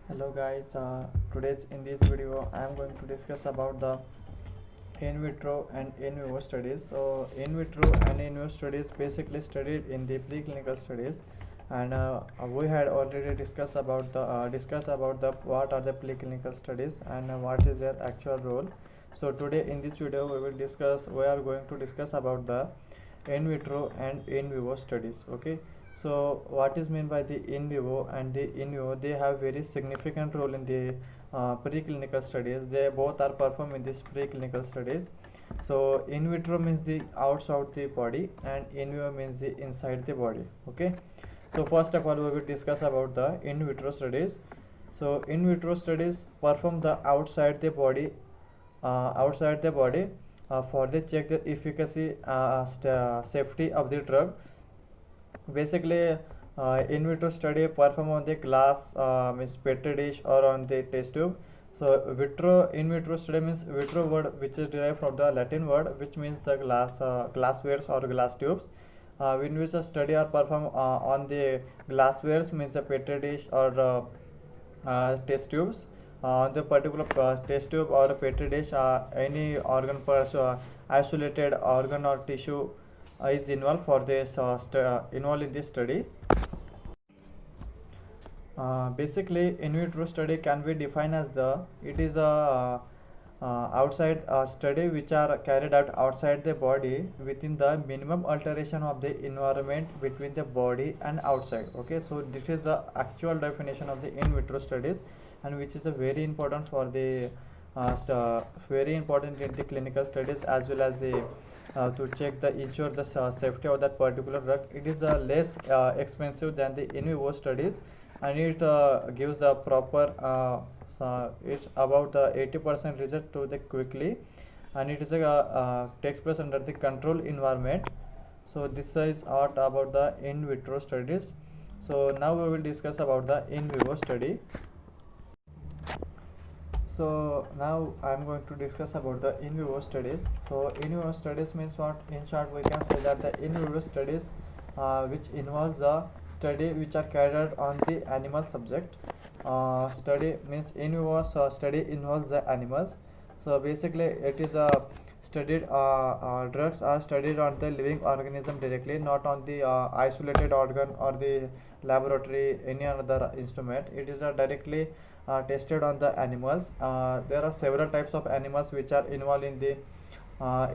Hello guys, today's in this video I am going to discuss about the in vitro and in vivo studies. So in vitro and in vivo studies basically studied in the preclinical studies, and we had already discuss about the what are the preclinical studies and what is their actual role. So today in this video we are going to discuss about the in vitro and in vivo studies. Okay, so what is meant by the in vivo and the in vivo? They have very significant role in the preclinical studies. They both are performed in these preclinical studies. So in vitro means the outside the body, and in vivo means the inside the body. Okay, so first of all we will discuss about the in vitro studies. So in vitro studies perform the outside the body for the check the efficacy, safety of the drug. Basically, in vitro study perform on the glass, means petri dish or on the test tube. So vitro in vitro study means vitro word, which is derived from the Latin word, which means the glasswares or glass tubes. In which a study are performed on the glasswares, means the petri dish or test tubes. On the particular test tube or petri dish, any organ isolated organ or tissue is involved for this involved in this study. Basically, in vitro study can be defined as it is a outside study which are carried out outside the body within the minimum alteration of the environment between the body and outside. Okay, so this is the actual definition of the in vitro studies, and which is a very important for the very important in the clinical studies, as well as the to check the ensure the safety of that particular drug. It is less expensive than the in vivo studies, and it gives a proper it's about 80% result to the quickly, and it is a takes place under the control environment. So this is all about the in vitro studies. So now we will discuss about the in vivo study. So now I am going to discuss about the in vivo studies. So in vivo studies means what? In short, we can say that the in vivo studies, which involves the study which are carried out on the animal subject. Study means in vivo study involves the animals. So basically, it is a studied drugs are studied on the living organism directly, not on the isolated organ or the laboratory any other instrument. It is directly tested on the animals. There are several types of animals which are involved in the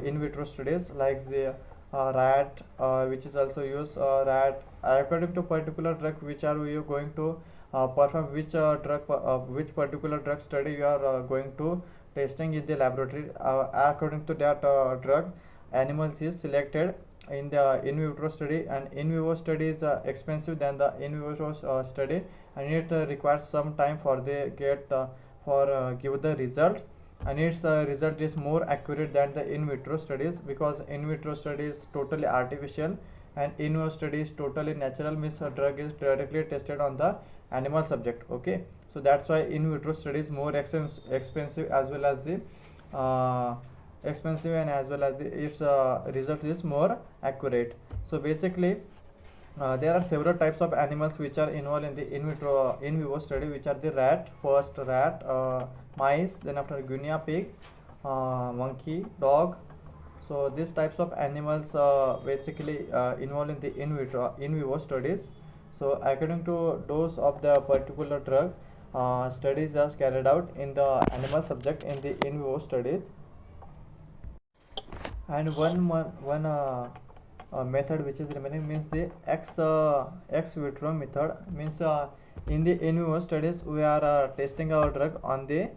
in vitro studies, like the rat, which is also used rat according to particular drug which are you going to perform, which particular drug study you are going to testing in the laboratory. According to that drug, animals is selected in the in vitro study, and in vivo study is expensive than the in vivo study, and it requires some time for they get for give the result, and its result is more accurate than the in vitro studies, because in vitro study is totally artificial and in vivo study is totally natural, means a drug is directly tested on the animal subject. Okay, so that's why in vitro study is more expensive, as well as the expensive, and as well as its result is more accurate. So basically, there are several types of animals which are involved in the in vivo study, which are the rat, mice, then after guinea pig, monkey, dog. So these types of animals basically involved in the in vivo studies. So according to dose of the particular drug, studies are carried out in the animal subject in the in vivo studies. And one method which is remaining means the ex vitro method, means in the in vivo studies we are testing our drug on the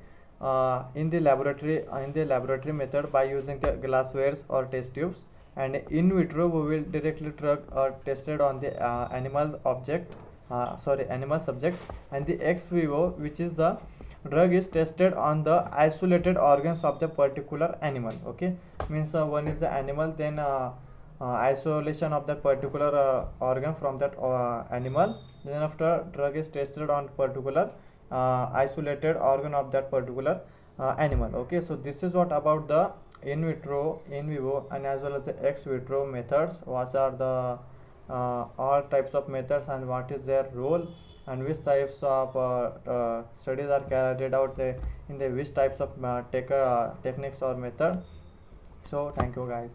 in the laboratory method by using the glasswares or test tubes, and in vitro we will directly drug tested on the animal subject, and the ex vivo, which is the drug is tested on the isolated organs of the particular animal. Okay, means one is the animal, then isolation of that particular organ from that animal, then after drug is tested on particular isolated organ of that particular animal. Okay, so this is what about the in vitro, in vivo, and as well as the ex vitro methods. What are the all types of methods and what is their role, and which types of studies are carried out in the which types of techniques or method. So thank you guys.